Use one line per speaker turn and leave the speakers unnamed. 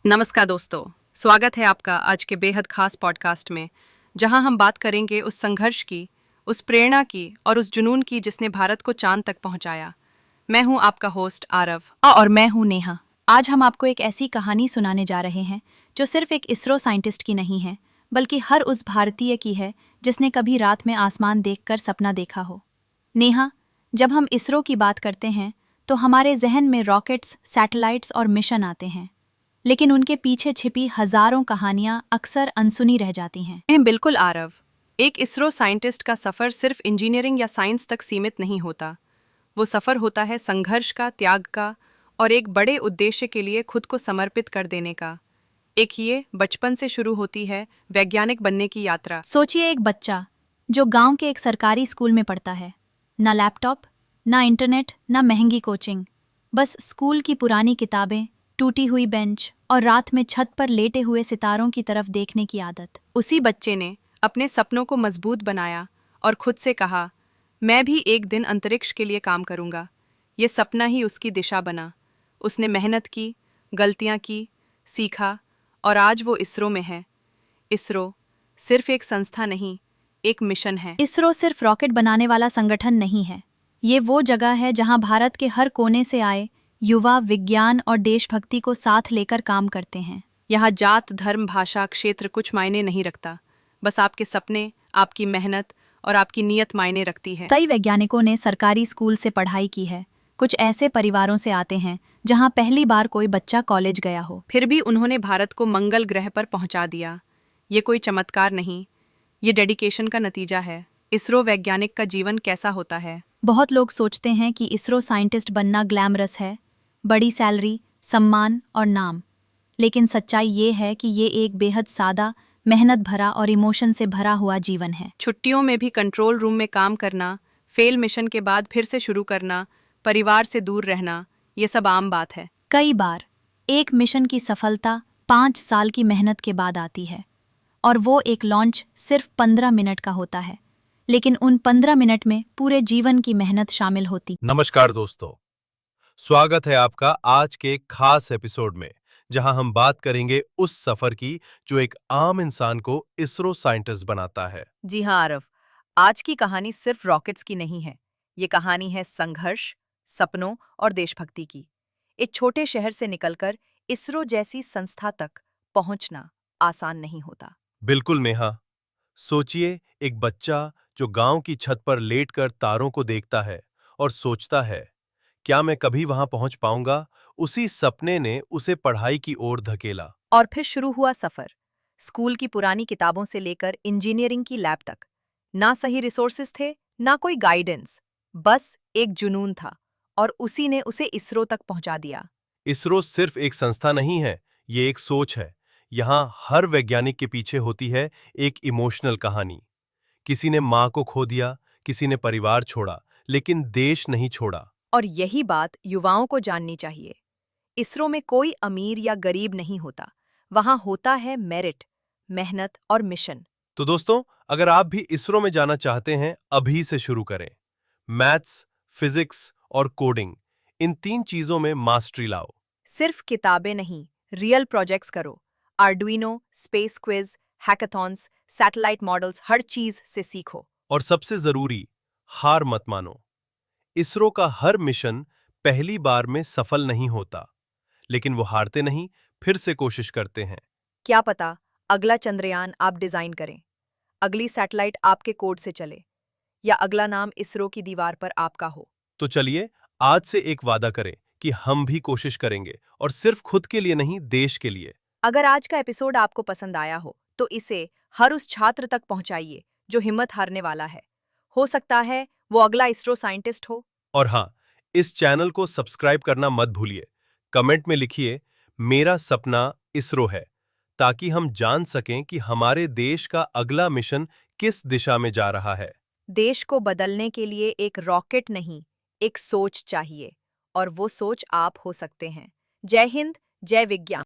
नमस्कार दोस्तों, स्वागत है आपका आज के बेहद खास पॉडकास्ट में, जहां हम बात करेंगे उस संघर्ष की, उस प्रेरणा की और उस जुनून की जिसने भारत को चांद तक पहुंचाया। मैं हूं आपका होस्ट आरव।
और मैं हूं नेहा। आज हम आपको एक ऐसी कहानी सुनाने जा रहे हैं जो सिर्फ एक इसरो साइंटिस्ट की नहीं है, बल्कि हर उस भारतीय की है जिसने कभी रात में आसमान देखकर सपना देखा हो। नेहा, जब हम इसरो की बात करते हैं तो हमारे जहन में रॉकेट्स, सैटेलाइट्स और मिशन आते हैं, लेकिन उनके पीछे छिपी हजारों कहानियां अक्सर अनसुनी रह जाती हैं।
बिल्कुल आरव, एक इसरो साइंटिस्ट का सफ़र सिर्फ इंजीनियरिंग या साइंस तक सीमित नहीं होता। वो सफ़र होता है संघर्ष का, त्याग का और एक बड़े उद्देश्य के लिए खुद को समर्पित कर देने का। एक ये बचपन से शुरू होती है वैज्ञानिक बनने की यात्रा।
सोचिए, एक बच्चा जो गांव के एक सरकारी स्कूल में पढ़ता है, ना लैपटॉप, ना इंटरनेट, ना महंगी कोचिंग, बस स्कूल की पुरानी किताबें, टूटी हुई बेंच और रात में छत पर लेटे हुए सितारों की तरफ देखने की आदत।
उसी बच्चे ने अपने सपनों को मजबूत बनाया और खुद से कहा, मैं भी एक दिन अंतरिक्ष के लिए काम करूंगा। ये सपना ही उसकी दिशा बना। उसने मेहनत की, गलतियां की, सीखा और आज वो इसरो में है। इसरो सिर्फ एक संस्था नहीं, एक मिशन है।
इसरो सिर्फ रॉकेट बनाने वाला संगठन नहीं है। ये वो जगह है जहां भारत के हर कोने से आए युवा विज्ञान और देशभक्ति को साथ लेकर काम करते हैं।
यहाँ जात, धर्म, भाषा, क्षेत्र कुछ मायने नहीं रखता। बस आपके सपने, आपकी मेहनत और आपकी नीयत मायने रखती है।
कई वैज्ञानिकों ने सरकारी स्कूल से पढ़ाई की है। कुछ ऐसे परिवारों से आते हैं जहां पहली बार कोई बच्चा कॉलेज गया हो।
फिर भी उन्होंने भारत को मंगल ग्रह पर पहुंचा दिया। ये कोई चमत्कार नहीं, ये डेडिकेशन का नतीजा है। इसरो वैज्ञानिक का जीवन कैसा होता है?
बहुत लोग सोचते हैं कि इसरो साइंटिस्ट बनना ग्लैमरस है, बड़ी सैलरी, सम्मान और नाम। लेकिन सच्चाई ये है कि ये एक बेहद सादा, मेहनत भरा और इमोशन से भरा हुआ जीवन है।
छुट्टियों में भी कंट्रोल रूम में काम करना, फेल मिशन के बाद फिर से शुरू करना, परिवार से दूर रहना, ये सब आम बात है।
कई बार एक मिशन की सफलता 5 साल की मेहनत के बाद आती है, और वो एक लॉन्च सिर्फ 15 मिनट का होता है, लेकिन उन 15 मिनट में पूरे जीवन की मेहनत शामिल होती।
नमस्कार दोस्तों, स्वागत है आपका आज के एक खास एपिसोड में, जहां हम बात करेंगे उस सफर की जो एक आम इंसान को इसरो साइंटिस्ट बनाता है।
जी हाँ आरव, आज की कहानी सिर्फ रॉकेट्स की नहीं है। ये कहानी है संघर्ष, सपनों और देशभक्ति की। एक छोटे शहर से निकलकर इसरो जैसी संस्था तक पहुंचना आसान नहीं होता।
बिल्कुल नेहा, सोचिए एक बच्चा जो गांव की छत पर लेटकर तारों को देखता है और सोचता है, क्या मैं कभी वहां पहुंच पाऊंगा? उसी सपने ने उसे पढ़ाई की ओर धकेला।
और फिर शुरू हुआ सफर, स्कूल की पुरानी किताबों से लेकर इंजीनियरिंग की लैब तक। ना सही रिसोर्सेज थे, ना कोई गाइडेंस, बस एक जुनून था और उसी ने उसे इसरो तक पहुंचा दिया।
इसरो सिर्फ एक संस्था नहीं है, ये एक सोच है। यहाँ हर वैज्ञानिक के पीछे होती है एक इमोशनल कहानी। किसी ने माँ को खो दिया, किसी ने परिवार छोड़ा, लेकिन देश नहीं छोड़ा।
और यही बात युवाओं को जाननी चाहिए। इसरो में कोई अमीर या गरीब नहीं होता, वहां होता है मेरिट, मेहनत और मिशन।
तो दोस्तों, अगर आप भी इसरो में जाना चाहते हैं, अभी से शुरू करें। मैथ्स, फिजिक्स और कोडिंग, इन 3 चीजों में मास्टरी लाओ।
सिर्फ किताबें नहीं, रियल प्रोजेक्ट्स करो। Arduino, space quiz, hackathons, satellite models, हर चीज से सीखो।
और सबसे जरूरी, हार मत मानो। इसरो का हर मिशन पहली बार में सफल नहीं होता, लेकिन वो हारते नहीं, फिर से कोशिश करते हैं।
क्या पता अगला चंद्रयान आप डिजाइन करें, अगली सैटेलाइट आपके कोड से चले, या अगला नाम इसरो की दीवार पर आपका हो।
तो चलिए, आज से एक वादा करें कि हम भी कोशिश करेंगे, और सिर्फ खुद के लिए नहीं, देश के लिए।
अगर आज का एपिसोड आपको पसंद आया हो तो इसे हर उस छात्र तक पहुंचाइए जो हिम्मत हारने वाला है। हो सकता है वो अगला इसरो साइंटिस्ट हो।
और हाँ, इस चैनल को सब्सक्राइब करना मत भूलिए। कमेंट में लिखिए, मेरा सपना इसरो है, ताकि हम जान सकें कि हमारे देश का अगला मिशन किस दिशा में जा रहा है।
देश को बदलने के लिए एक रॉकेट नहीं, एक सोच चाहिए, और वो सोच आप हो सकते हैं। जय हिंद, जय विज्ञान।